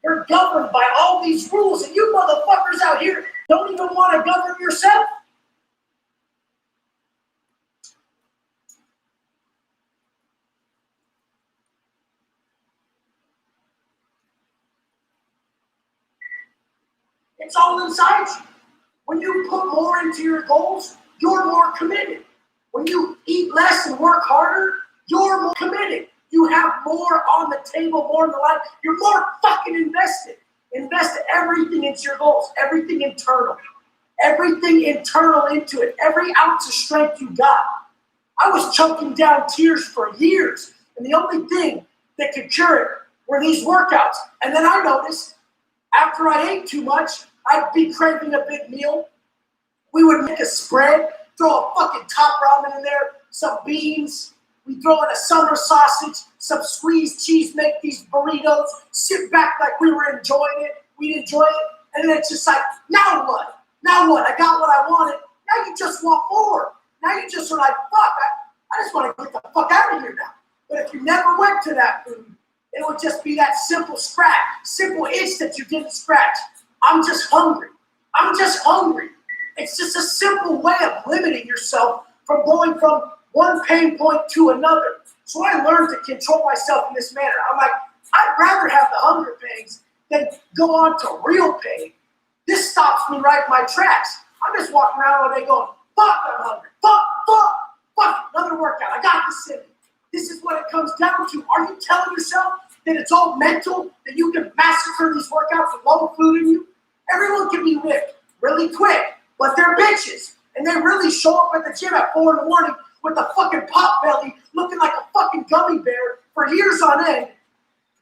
You're governed by all these rules, and you motherfuckers out here don't even want to govern yourself. It's all inside you. When you put more into your goals, you're more committed. When you eat less and work harder, you're more committed. You have more on the table, more in the line. You're more fucking invested. Invest everything into your goals, everything internal. Everything internal into it. Every ounce of strength you got. I was choking down tears for years, and the only thing that could cure it were these workouts. And then I noticed, after I ate too much, I'd be craving a big meal. We would make a spread, throw a fucking top ramen in there, some beans. We throw in a summer sausage, some squeezed cheese, make these burritos, sit back like we were enjoying it. We'd enjoy it. And then it's just like, now what? Now what? I got what I wanted. Now you just want more. Now you just are like, fuck, I just want to get the fuck out of here now. But if you never went to that food, it would just be that simple scratch, simple itch that you didn't scratch. I'm just hungry. I'm just hungry. It's just a simple way of limiting yourself from going from one pain point to another. So I learned to control myself in this manner. I'm like, I'd rather have the hunger pains than go on to real pain. This stops me right in my tracks. I'm just walking around all day going, fuck, I'm hungry. Fuck, another workout. I got this in me. This is what it comes down to. Are you telling yourself that it's all mental, that you can massacre these workouts with low food in you? Everyone can be ripped really quick, but they're bitches. And they really show up at the gym at 4 in the morning with a fucking pot belly, looking like a fucking gummy bear for years on end.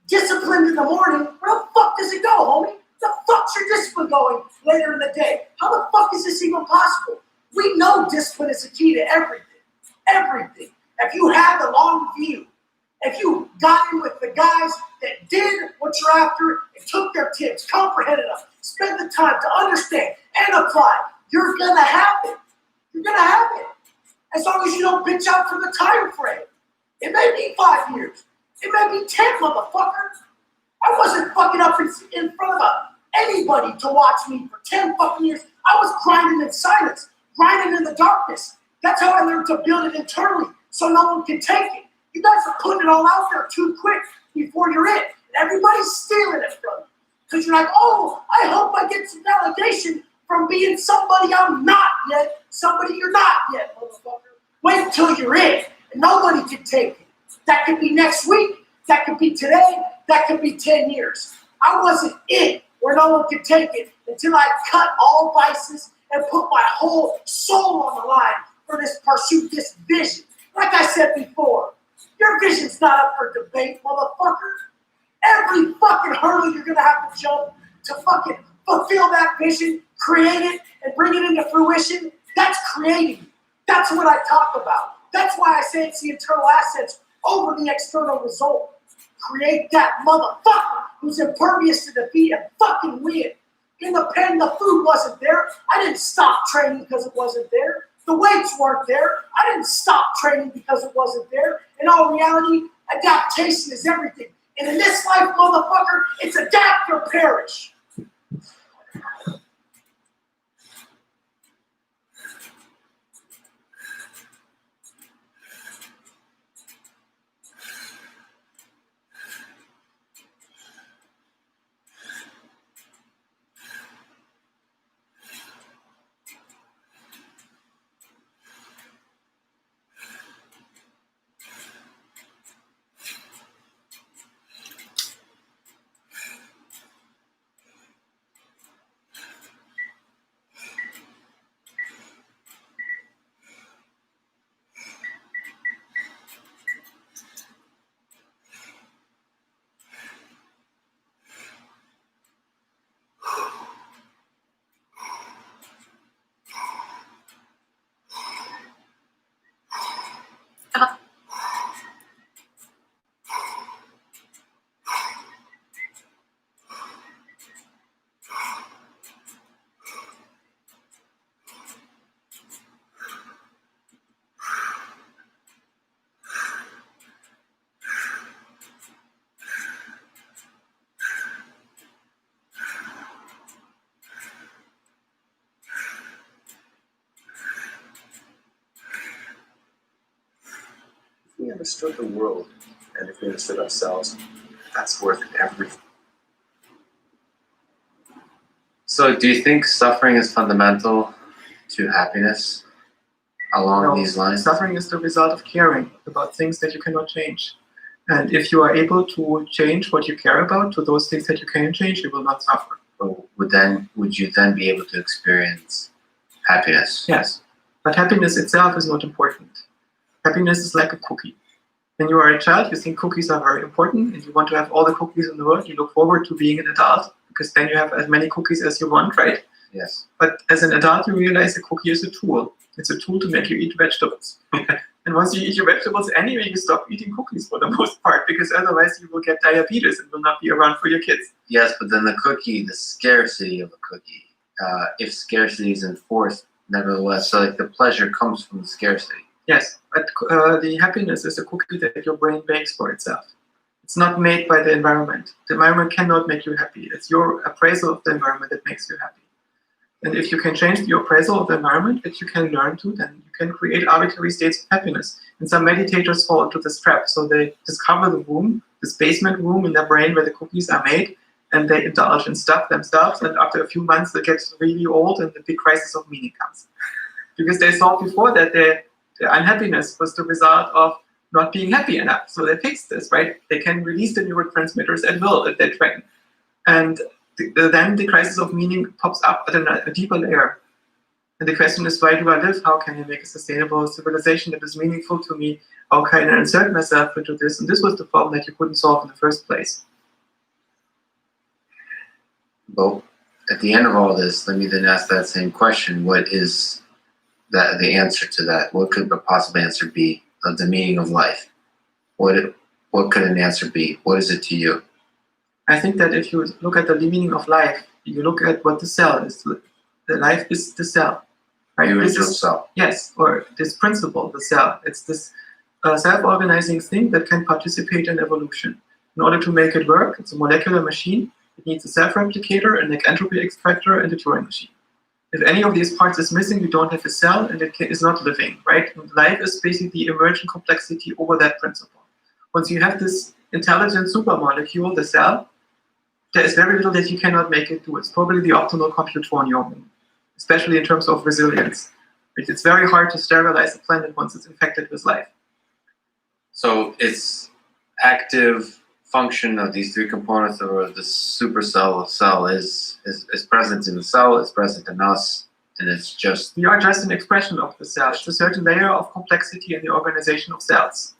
Disciplined in the morning, where the fuck does it go, homie? The fuck's your discipline going later in the day? How the fuck is this even possible? We know discipline is the key to everything. Everything. If you have the long view, if you got in with the guys that did what you're after and took their tips, comprehended them, spent the time to understand and apply, you're going to have it. You're going to have it. As long as you don't bitch out for the time frame. It may be 5 years. It may be 10, motherfucker. I wasn't fucking up in front of anybody to watch me for 10 fucking years. I was grinding in silence, grinding in the darkness. That's how I learned to build it internally so no one can take it. You guys are putting it all out there too quick before you're in. And everybody's stealing it from you. Because you're like, oh, I hope I get some validation from being somebody I'm not yet, somebody you're not yet, motherfucker. Wait until you're in, and nobody can take it. That could be next week, that could be today, that could be 10 years. I wasn't in where no one could take it until I cut all vices and put my whole soul on the line for this pursuit, this vision. Like I said before, your vision's not up for debate, motherfucker. Every fucking hurdle you're gonna have to jump to fucking fulfill that vision, create it, and bring it into fruition, that's creating. That's what I talk about. That's why I say it's the internal assets over the external result. Create that motherfucker who's impervious to defeat and fucking win. In the pen, the food wasn't there. I didn't stop training because it wasn't there. The weights weren't there. I didn't stop training because it wasn't there. In all reality, adaptation is everything. And in this life, motherfucker, it's adapt or perish. understood the world, and if we understood ourselves, that's worth everything. So do you think suffering is fundamental to happiness along these lines? Suffering is the result of caring about things that you cannot change. And if you are able to change what you care about to those things that you can change, you will not suffer. But would you then be able to experience happiness? Yes. But happiness itself is not important. Happiness is like a cookie. When you are a child, you think cookies are very important and you want to have all the cookies in the world. You look forward to being an adult because then you have as many cookies as you want, right? Yes. But as an adult, you realize a cookie is a tool. It's a tool to make you eat vegetables. And once you eat your vegetables anyway, you stop eating cookies for the most part because otherwise you will get diabetes and will not be around for your kids. Yes, but then the scarcity of a cookie, if scarcity is enforced, nevertheless, so like the pleasure comes from the scarcity. Yes, but the happiness is a cookie that your brain bakes for itself. It's not made by the environment. The environment cannot make you happy. It's your appraisal of the environment that makes you happy. And if you can change your appraisal of the environment, if you can learn to, then you can create arbitrary states of happiness. And some meditators fall into this trap. So they discover the room, this basement room in their brain where the cookies are made, and they indulge in stuff themselves. And after a few months, they get really old and the big crisis of meaning comes. Because they thought before that their unhappiness was the result of not being happy enough. So they fixed this, right? They can release the neurotransmitters at will if they train. And then the crisis of meaning pops up at a deeper layer. And the question is, why do I live? How can I make a sustainable civilization that is meaningful to me? How can I insert myself into this? And this was the problem that you couldn't solve in the first place. Well, at the end of all this, let me then ask that same question. What is the answer to that? What could a possible answer be of the meaning of life? What could an answer be? What is it to you? I think that if you look at the meaning of life, you look at what the cell is. The life is the cell. Right? The original cell. Yes, or this principle, the cell. It's this self-organizing thing that can participate in evolution. In order to make it work, it's a molecular machine. It needs a self-replicator, an entropy extractor, and a Turing machine. If any of these parts is missing, you don't have a cell, and it is not living, right? And life is basically emergent complexity over that principle. Once you have this intelligent supermolecule, the cell, there is very little that you cannot make it do. It's probably the optimal computer on your own, especially in terms of resilience. It's very hard to sterilize a planet once it's infected with life. So it's active function of these three components of the supercell cell is present in the cell, is present in us, and it's just... We are just an expression of the cell. It's a certain layer of complexity in the organization of cells.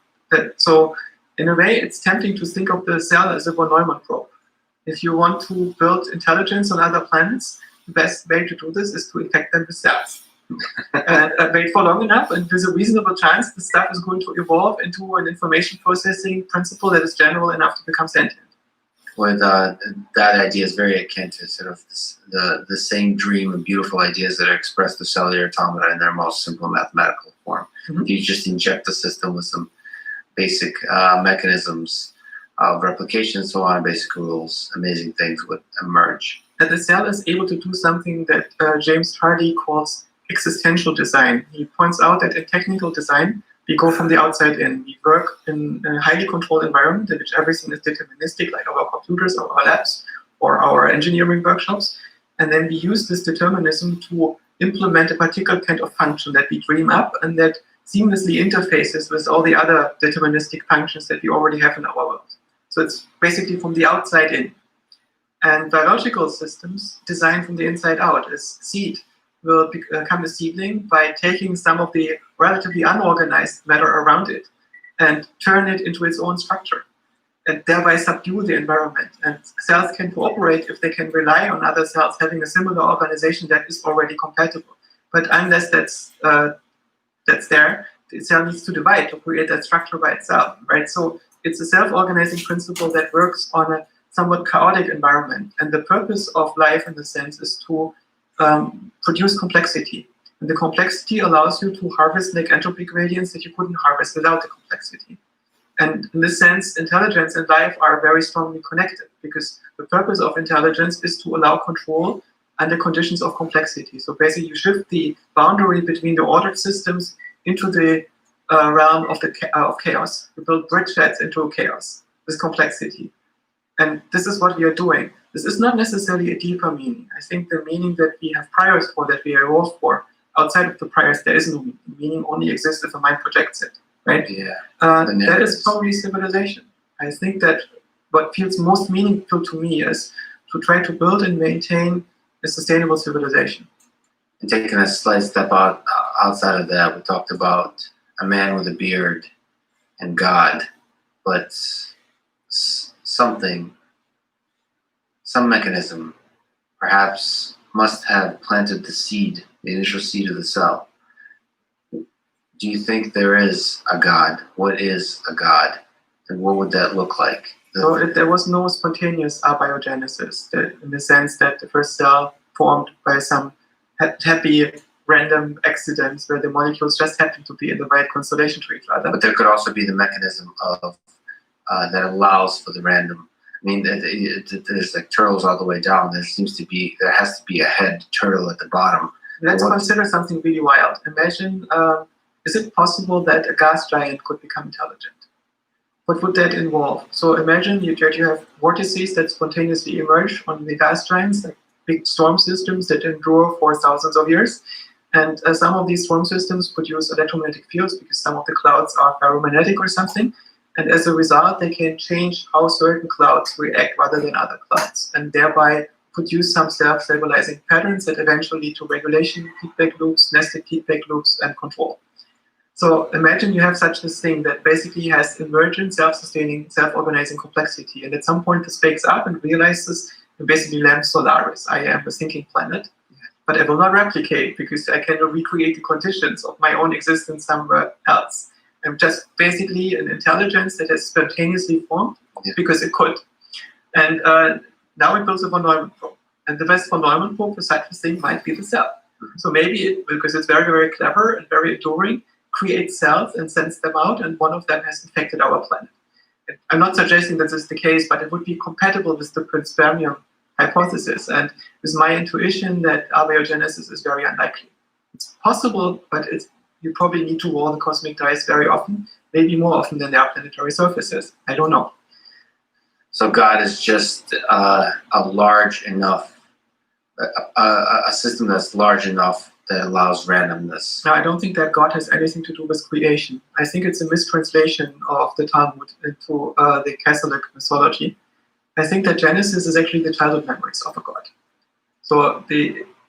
So in a way, it's tempting to think of the cell as a von Neumann probe. If you want to build intelligence on other planets, the best way to do this is to infect them with cells. And wait for long enough, and there's a reasonable chance the stuff is going to evolve into an information processing principle that is general enough to become sentient. Well, that idea is very akin to sort of the same dream and beautiful ideas that are expressed in cellular automata in their most simple mathematical form. Mm-hmm. You just inject the system with some basic mechanisms of replication and so on, basic rules, amazing things would emerge. And the cell is able to do something that James Hardy calls existential design. He points out that in technical design, we go from the outside in. We work in a highly controlled environment in which everything is deterministic, like our computers or our labs or our engineering workshops. And then we use this determinism to implement a particular kind of function that we dream up and that seamlessly interfaces with all the other deterministic functions that we already have in our world. So it's basically from the outside in. And biological systems designed from the inside out as seed will become a seedling by taking some of the relatively unorganized matter around it and turn it into its own structure and thereby subdue the environment. And cells can cooperate if they can rely on other cells having a similar organization that is already compatible. But unless that's there, the cell needs to divide to create that structure by itself, right? So it's a self-organizing principle that works on a somewhat chaotic environment. And the purpose of life, in the sense, is to produce complexity. And the complexity allows you to harvest like entropy gradients that you couldn't harvest without the complexity. And in this sense, intelligence and life are very strongly connected because the purpose of intelligence is to allow control under conditions of complexity. So basically, you shift the boundary between the ordered systems into the realm of chaos. We build bridgeheads into chaos with complexity. And this is what we are doing. This is not necessarily a deeper meaning. I think the meaning that we have priors for, that we evolved for, outside of the priors, there is no meaning. Meaning only exists if a mind projects it, right? Yeah. That is probably civilization. I think that what feels most meaningful to me is to try to build and maintain a sustainable civilization. And taking a slight step outside of that, we talked about a man with a beard and God, but some mechanism perhaps must have planted the seed, the initial seed of the cell. Do you think there is a God? What is a God? And what would that look like? So there was no spontaneous abiogenesis, in the sense that the first cell formed by some happy random accidents where the molecules just happen to be in the right constellation to each other. But there could also be the mechanism of that allows for the random. I mean, there's like turtles all the way down. There has to be a head turtle at the bottom. Let's consider something really wild. Imagine, is it possible that a gas giant could become intelligent? What would that involve? So imagine that you have vortices that spontaneously emerge on the gas giants, like big storm systems that endure for thousands of years. And some of these storm systems produce electromagnetic fields because some of the clouds are ferromagnetic or something. And as a result, they can change how certain clouds react rather than other clouds, and thereby produce some self-stabilizing patterns that eventually lead to regulation feedback loops, nested feedback loops, and control. So imagine you have such a thing that basically has emergent, self-sustaining, self-organizing complexity, and at some point this wakes up and realizes, basically Lamb Solaris, I am a thinking planet, but I will not replicate because I cannot recreate the conditions of my own existence somewhere else. I'm just basically an intelligence that has spontaneously formed because it could. And now it builds a von Neumann probe. And the best von Neumann probe for such a thing might be the cell. So maybe it, because it's very, very clever and very enduring, creates cells and sends them out, and one of them has infected our planet. I'm not suggesting that this is the case, but it would be compatible with the Prince-Fermium hypothesis and with my intuition that abiogenesis is very unlikely. It's possible, but you probably need to roll the cosmic dice very often, maybe more often than there are planetary surfaces. I don't know. So God is just a large enough, a system that's large enough that allows randomness. No, I don't think that God has anything to do with creation. I think it's a mistranslation of the Talmud into the Catholic mythology. I think that Genesis is actually the childhood memories of a God. So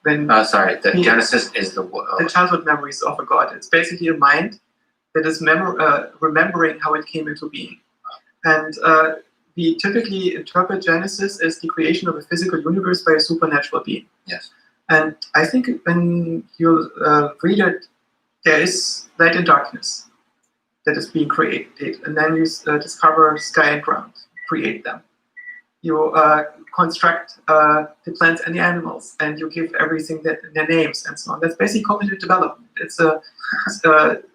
Genesis is the childhood memories of a God. It's basically a mind that is remembering how it came into being. And we typically interpret Genesis as the creation of a physical universe by a supernatural being. Yes. And I think when you read it, there is light and darkness that is being created. And then you discover sky and ground, create them. You construct the plants and the animals, and you give everything their names and so on. That's basic cognitive development. It's a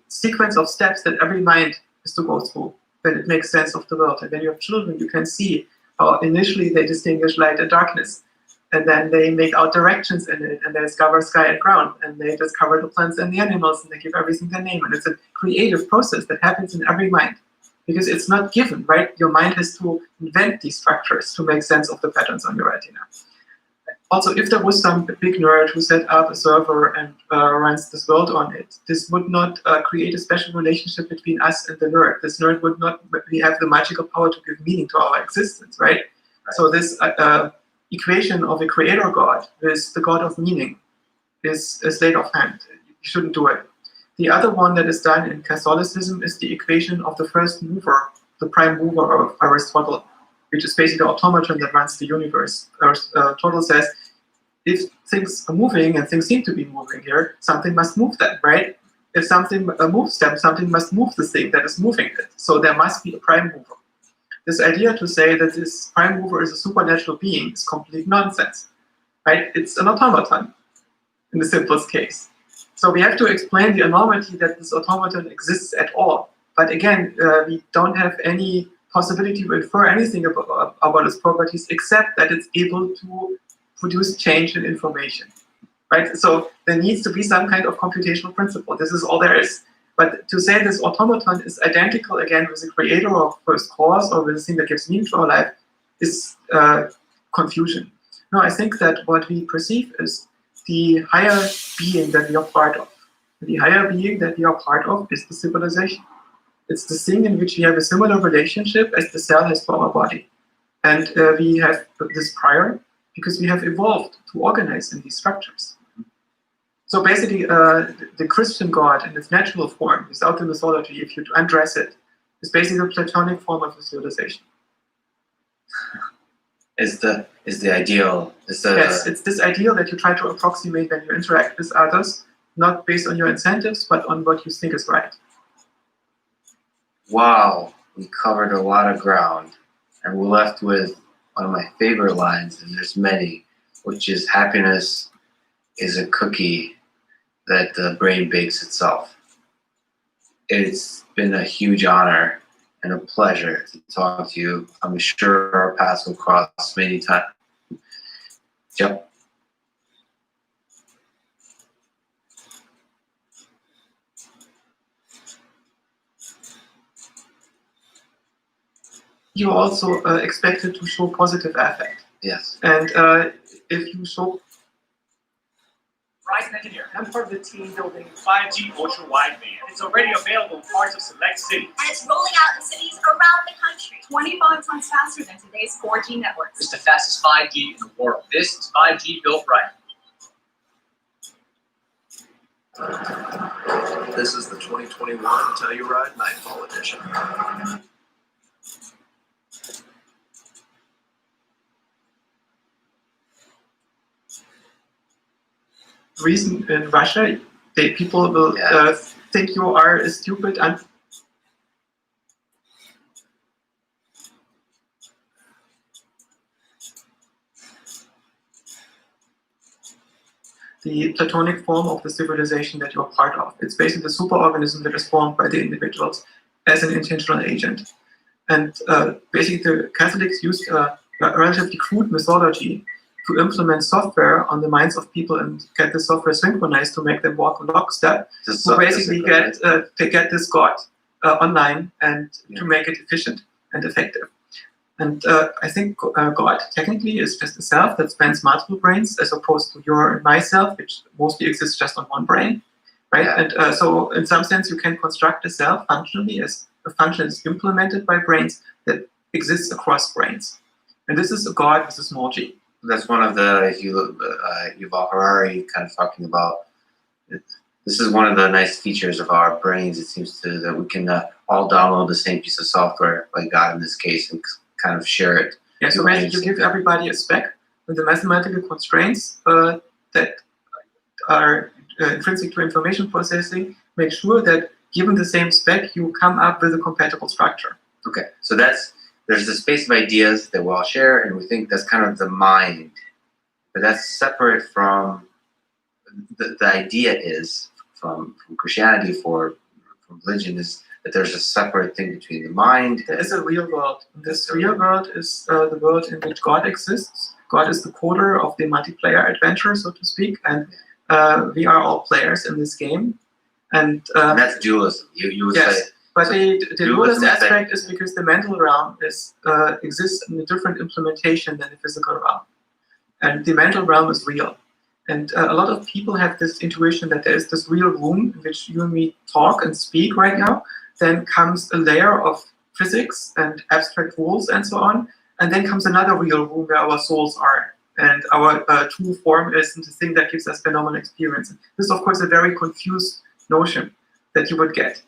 sequence of steps that every mind has to go through when it makes sense of the world. And when you have children, you can see how initially they distinguish light and darkness. And then they make out directions in it, and they discover sky and ground, and they discover the plants and the animals, and they give everything their name. And it's a creative process that happens in every mind, because it's not given, right? Your mind has to invent these structures to make sense of the patterns on your retina. Also, if there was some big nerd who set up a server and runs this world on it, this would not create a special relationship between us and the nerd. This nerd would not have the magical power to give meaning to our existence, right? So this equation of a creator god with the god of meaning is a sleight of hand. You shouldn't do it. The other one that is done in Catholicism is the equation of the first mover, the prime mover of Aristotle, which is basically the automaton that runs the universe. Aristotle says, if things are moving and things seem to be moving here, something must move them, right? If something moves them, something must move the thing that is moving it. So there must be a prime mover. This idea to say that this prime mover is a supernatural being is complete nonsense, right? It's an automaton in the simplest case. So we have to explain the enormity that this automaton exists at all. But again, we don't have any possibility to infer anything about its properties except that it's able to produce change in information, right? So there needs to be some kind of computational principle. This is all there is. But to say this automaton is identical again with the creator or first cause or with the thing that gives meaning to our life is confusion. No, I think that what we perceive is the higher being that we are part of. The higher being that we are part of is the civilization. It's the thing in which we have a similar relationship as the cell has to our body. And we have this prior because we have evolved to organize in these structures. So basically, the Christian God in its natural form, without the mythology, if you undress it, is basically the Platonic form of civilization. Is the ideal? Yes, it's this ideal that you try to approximate when you interact with others, not based on your incentives, but on what you think is right. Wow, we covered a lot of ground, and we're left with one of my favorite lines, and there's many, which is happiness is a cookie that the brain bakes itself. It's been a huge honor and a pleasure to talk to you. I'm sure our paths will cross many times. Yep. You're also expected to show positive affect. Yes. And if you show... Verizon Engineer. I'm part of the team building 5G ultra wideband. It's already available in parts of select cities. And it's rolling out in cities around the country. 25 times faster than today's 4G networks. It's the fastest 5G in the world. This is 5G built right. This is the 2021 Telluride Nightfall Edition. Reason in Russia, people will think you are stupid and the Platonic form of the civilization that you're part of. It's basically the superorganism that is formed by the individuals as an intentional agent. And basically the Catholics used a relatively crude methodology to implement software on the minds of people and get the software synchronized to make them walk in lockstep. So basically they get this God online and to make it efficient and effective. And I think God technically is just a self that spans multiple brains as opposed to your and myself, which mostly exists just on one brain, right? Yeah. And so in some sense you can construct a self functionally as a function is implemented by brains that exists across brains. And this is a God with a small g. That's one of the, if you look, Yuval Harari kind of talking about, this is one of the nice features of our brains. It seems to that we can all download the same piece of software, like God in this case, and kind of share it. Yeah, so basically you give everybody a spec with the mathematical constraints that are intrinsic to information processing, make sure that given the same spec, you come up with a compatible structure. Okay, so there's the space of ideas that we all share, and we think that's kind of the mind. But that's separate from the idea is from Christianity from religion is that there's a separate thing between the mind. There is a real world. This real world is the world in which God exists. God is the coder of the multiplayer adventure, so to speak, and we are all players in this game. And that's dualism. You would yes. say. But the dualist aspect is because the mental realm exists in a different implementation than the physical realm. And the mental realm is real. And a lot of people have this intuition that there is this real room in which you and me talk and speak right now. Then comes a layer of physics and abstract rules and so on. And then comes another real room where our souls are. And our true form is the thing that gives us phenomenal experience. This is, of course, a very confused notion that you would get.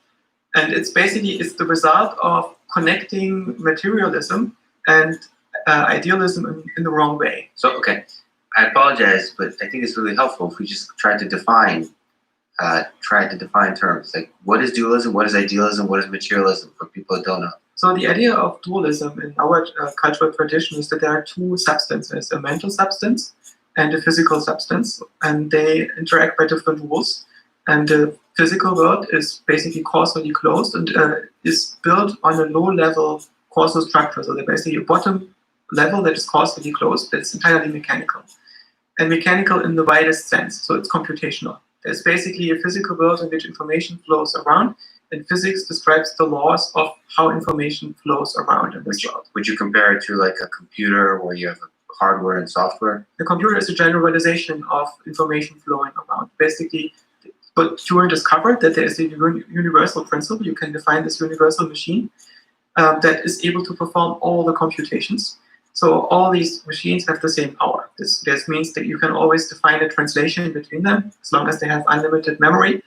And it's the result of connecting materialism and idealism in the wrong way. So, okay, I apologize, but I think it's really helpful if we just try to define terms. Like, what is dualism, what is idealism, what is materialism for people that don't know? So the idea of dualism in our cultural tradition is that there are two substances, a mental substance and a physical substance, and they interact by different rules. And the physical world is basically causally closed and is built on a low-level causal structure. So there's basically a bottom level that is causally closed that's entirely mechanical. And mechanical in the widest sense, so it's computational. There's basically a physical world in which information flows around, and physics describes the laws of how information flows around in this world. Would you compare it to like a computer where you have hardware and software? The computer is a generalization of information flowing around. Basically, but Turing discovered that there is a universal principle. You can define this universal machine that is able to perform all the computations. So all these machines have the same power. This means that you can always define a translation between them, as long as they have unlimited memory,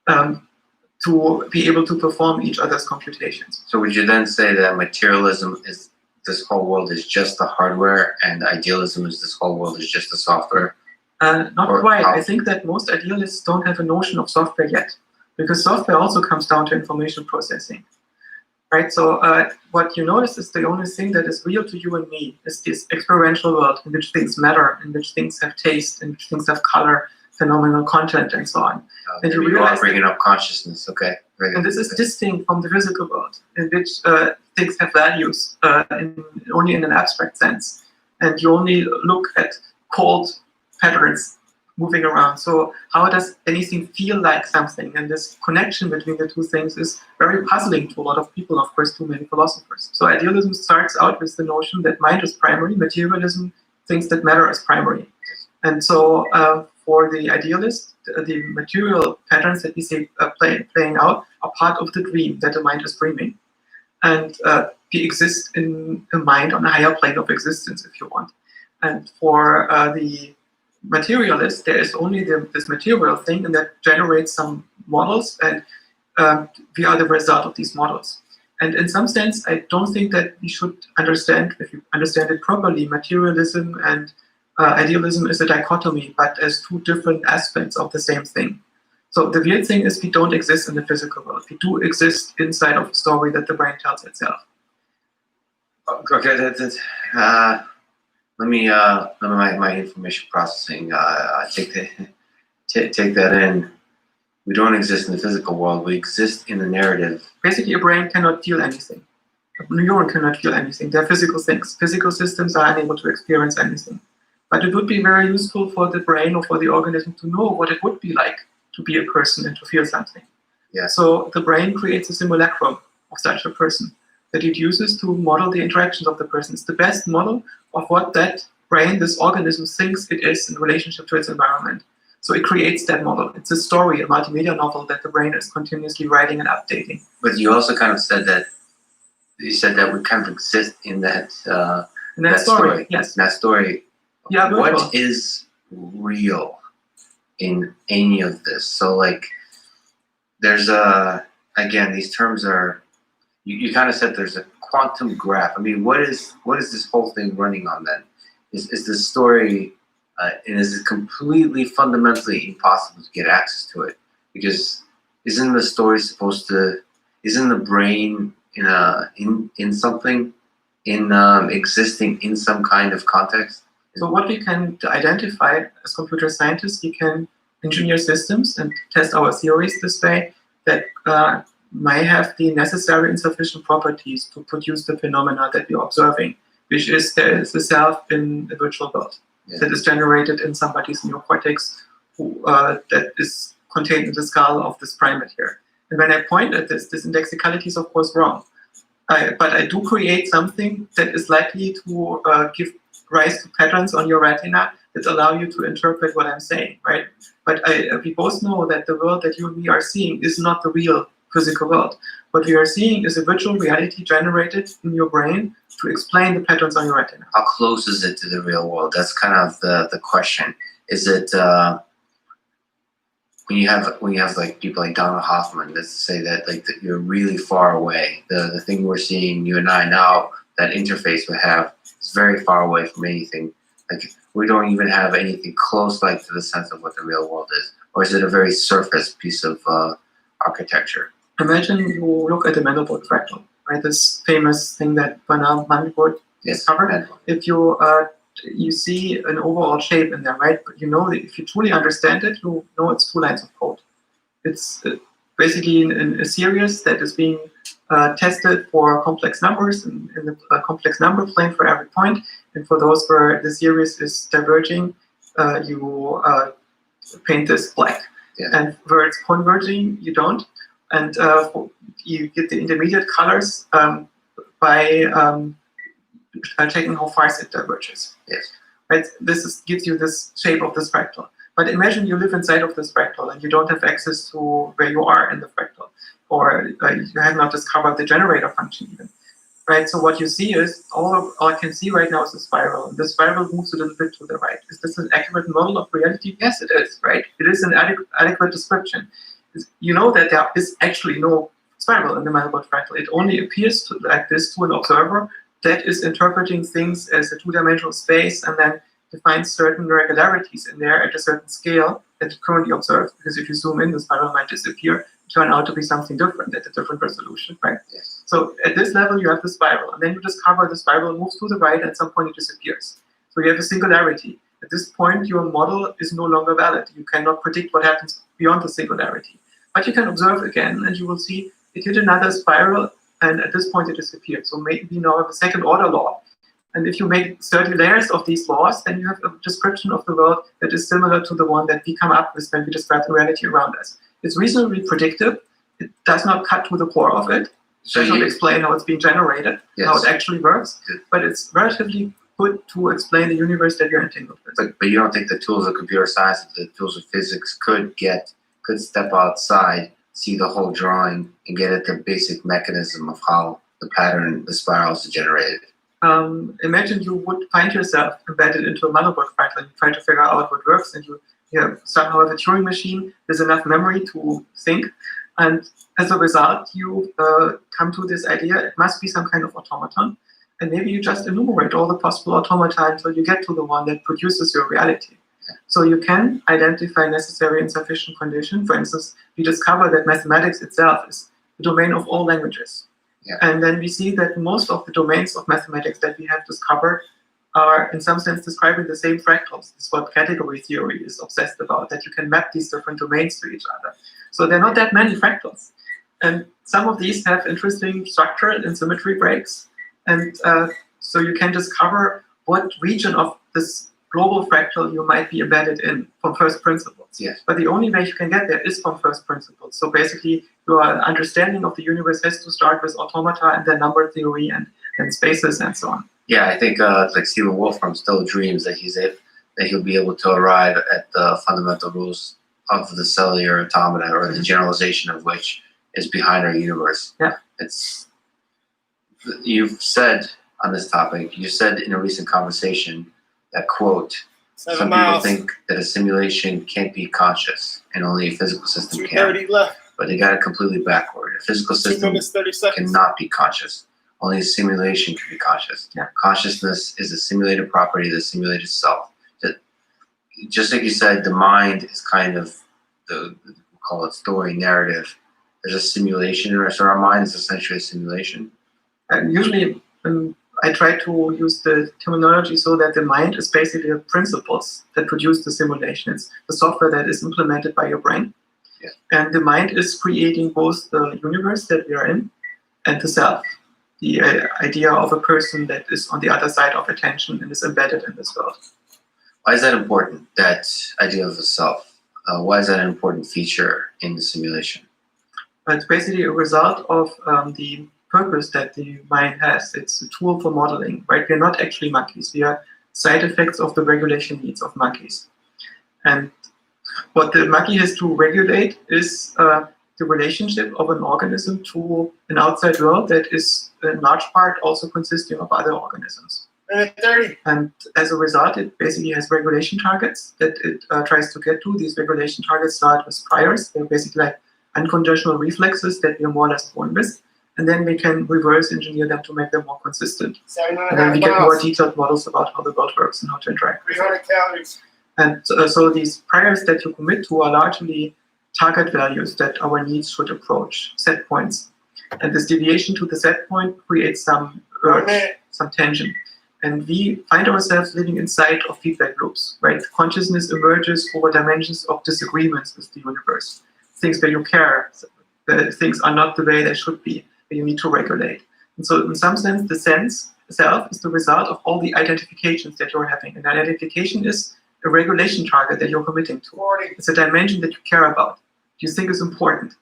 to be able to perform each other's computations. So would you then say that materialism is this whole world is just the hardware, and idealism is this whole world is just the software? Not Or quite. how? I think that most idealists don't have a notion of software yet, because software also comes down to information processing. Right, so what you notice is the only thing that is real to you and me is this experiential world in which things matter, in which things have taste, in which things have color, phenomenal content, and so on. And you You are realize bringing up consciousness, okay? and this is distinct from the physical world, in which things have values only in an abstract sense, and you only look at cold patterns moving around. So how does anything feel like something? And this connection between the two things is very puzzling to a lot of people, of course, to many philosophers. So idealism starts out with the notion that mind is primary, materialism thinks that matter is primary. And so for the idealist, the material patterns that we see playing out are part of the dream that the mind is dreaming. And we exist in a mind on a higher plane of existence, if you want. And for the materialist, there is only this material thing, and that generates some models, and we are the result of these models. And in some sense, I don't think that we should understand, if you understand it properly, materialism and idealism is a dichotomy, but as two different aspects of the same thing. So the weird thing is we don't exist in the physical world. We do exist inside of a story that the brain tells itself. Okay, let me my information processing. Take that in. We don't exist in the physical world. We exist in the narrative. Basically, a brain cannot feel anything. A neuron cannot feel anything. They're physical things. Physical systems are unable to experience anything. But it would be very useful for the brain or for the organism to know what it would be like to be a person and to feel something. Yeah. So the brain creates a simulacrum of such a person that it uses to model the interactions of the person. It's the best model of what that brain, this organism, thinks it is in relationship to its environment. So it creates that model. It's a story, a multimedia novel that the brain is continuously writing and updating. But you also kind of said that we kind of exist in that Story. Yes. In that story. Yeah. What is real in any of this? So like, there's again, these terms are. You kind of said there's a quantum graph. I mean, what is this whole thing running on then? Is this story, and is it completely fundamentally impossible to get access to it? Because isn't the story supposed to? Isn't the brain in something, existing in some kind of context? So what we can identify as computer scientists, we can engineer systems and test our theories this way that may have the necessary and sufficient properties to produce the phenomena that we're observing, which is there is a self in the virtual world that is generated in somebody's neocortex that is contained in the skull of this primate here. And when I point at this indexicality is of course wrong. But I do create something that is likely to give rise to patterns on your retina that allow you to interpret what I'm saying, right? But we both know that the world that you and me are seeing is not the real physical world. What we are seeing is a virtual reality generated in your brain to explain the patterns on your retina. How close is it to the real world? That's kind of the question. Is it when you have like people like Donald Hoffman that say that like that you're really far away. The thing we're seeing, you and I now, that interface we have is very far away from anything. Like we don't even have anything close like to the sense of what the real world is. Or is it a very surface piece of architecture? Imagine you look at the Mandelbrot fractal, right? This famous thing that Bernard Mandelbrot discovered. If you see an overall shape in there, right? But you know that if you truly understand it, you know it's two lines of code. It's basically in a series that is being tested for complex numbers in a complex number plane for every point. And for those where the series is diverging, you paint this black. Yeah. And where it's converging, you don't. And you get the intermediate colors by checking how far it diverges. Yes. Right? Gives you this shape of this fractal. But imagine you live inside of this fractal and you don't have access to where you are in the fractal, or you have not discovered the generator function even. Right? So what you see is all I can see right now is a spiral, and the spiral moves a little bit to the right. Is this an accurate model of reality? Yes, it is. Right? It is an adequate description. You know that there is actually no spiral in the Mandelbrot fractal. It only appears like this to an observer that is interpreting things as a two-dimensional space and then defines certain regularities in there at a certain scale that it currently observes. Because if you zoom in, the spiral might disappear, turn out to be something different at a different resolution, right? Yes. So at this level, you have the spiral, and then you discover the spiral moves to the right, and at some point it disappears. So you have a singularity. At this point, your model is no longer valid. You cannot predict what happens beyond the singularity. But you can observe again, and you will see it hit another spiral, and at this point it disappeared. So maybe we now have a second order law. And if you make 30 layers of these laws, then you have a description of the world that is similar to the one that we come up with when we describe the reality around us. It's reasonably predictive. It does not cut to the core of it. It does not explain how it's being generated, how it actually works, but it's relatively good to explain the universe that you're entangled with. But you don't think the tools of computer science, the tools of physics could step outside, see the whole drawing, and get at the basic mechanism of how the pattern, the spirals are generated? Imagine you would find yourself embedded into a Mandelbrot fractal and you try to figure out what works, and you somehow have a Turing machine, there's enough memory to think, and as a result you come to this idea, it must be some kind of automaton, and maybe you just enumerate all the possible automata until you get to the one that produces your reality. So you can identify necessary and sufficient condition. For instance, we discover that mathematics itself is the domain of all languages. Yeah. And then we see that most of the domains of mathematics that we have discovered are in some sense describing the same fractals. This is what category theory is obsessed about, that you can map these different domains to each other. So there are not that many fractals. And some of these have interesting structure and symmetry breaks. And so you can discover what region of this global fractal you might be embedded in from first principles. Yes. But the only way you can get there is from first principles. So basically, your understanding of the universe has to start with automata and then number theory and then spaces and so on. Yeah, I think like Stephen Wolfram still dreams that he'll be able to arrive at the fundamental rules of the cellular automata, or the generalization of which is behind our universe. Yeah. You've said on this topic, you said in a recent conversation that, quote, some people think that a simulation can't be conscious and only a physical system can. But they got it completely backward. A physical system cannot be conscious. Only a simulation can be conscious. Yeah. Consciousness is a simulated property of the simulated self. Just like you said, the mind is kind of we'll call it story narrative. There's a simulation, so our mind is essentially a simulation. And usually, I try to use the terminology so that the mind is basically the principles that produce the simulation. It's the software that is implemented by your brain. Yeah. And the mind is creating both the universe that we are in and the self, the idea of a person that is on the other side of attention and is embedded in this world. Why is that important, that idea of the self? Why is that an important feature in the simulation? It's basically a result of the purpose that the mind has. It's a tool for modeling, right? We're not actually monkeys. We are side effects of the regulation needs of monkeys. And what the monkey has to regulate is the relationship of an organism to an outside world that is in large part also consisting of other organisms. And as a result, it basically has regulation targets that it tries to get to. These regulation targets start with priors. They're basically like unconditional reflexes that we are more or less born with. And then we can reverse engineer them to make them more consistent. And then we get more detailed models about how the world works and how to interact. 300 calories. And so these priors that you commit to are largely target values that our needs should approach, set points. And this deviation to the set point creates some urge, some tension. And we find ourselves living inside of feedback loops, right? Consciousness emerges over dimensions of disagreements with the universe. Things where you care, things are not the way they should be, where you need to regulate. And so in some sense, the sense itself is the result of all the identifications that you're having. And identification is a regulation target that you're committing to. 40. It's a dimension that you care about, you think is important.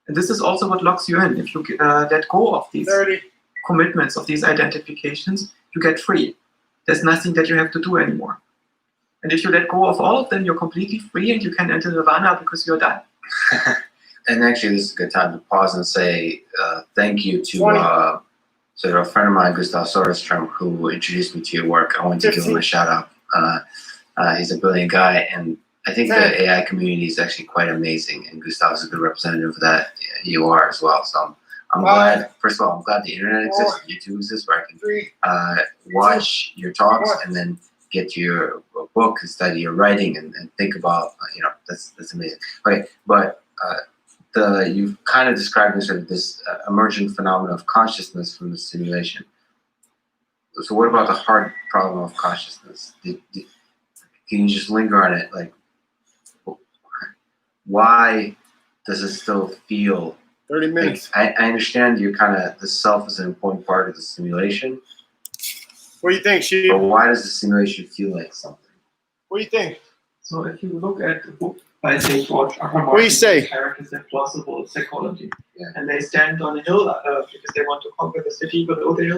And this is also what locks you in. If you let go of these 30. commitments, of these identifications, you get free. There's nothing that you have to do anymore. And if you let go of all of them, you're completely free and you can enter nirvana because you're done. And actually, this is a good time to pause and say thank you to 20. a friend of mine, Gustav Soderstrom, who introduced me to your work. I want to give him a shout out. He's a brilliant guy, and I think the AI community is actually quite amazing, and Gustav is a good representative of that. You are as well. So I'm glad. First of all, I'm glad the internet exists, YouTube exists, where I can 3. watch your talks and then get to your book and study your writing and think about. That's amazing. Okay, but you've kind of described this emergent phenomenon of consciousness from the simulation. So what about the hard problem of consciousness? Can you just linger on it? Like, why does it still feel 30 minutes. I understand the self is an important part of the simulation, What do you think, Sheep? but why does the simulation feel like something? What do you think? So if you look at the book by St. George R. What do you say? Characters in plausible psychology, Yeah. and they stand on a hill because they want to conquer the city below the hill.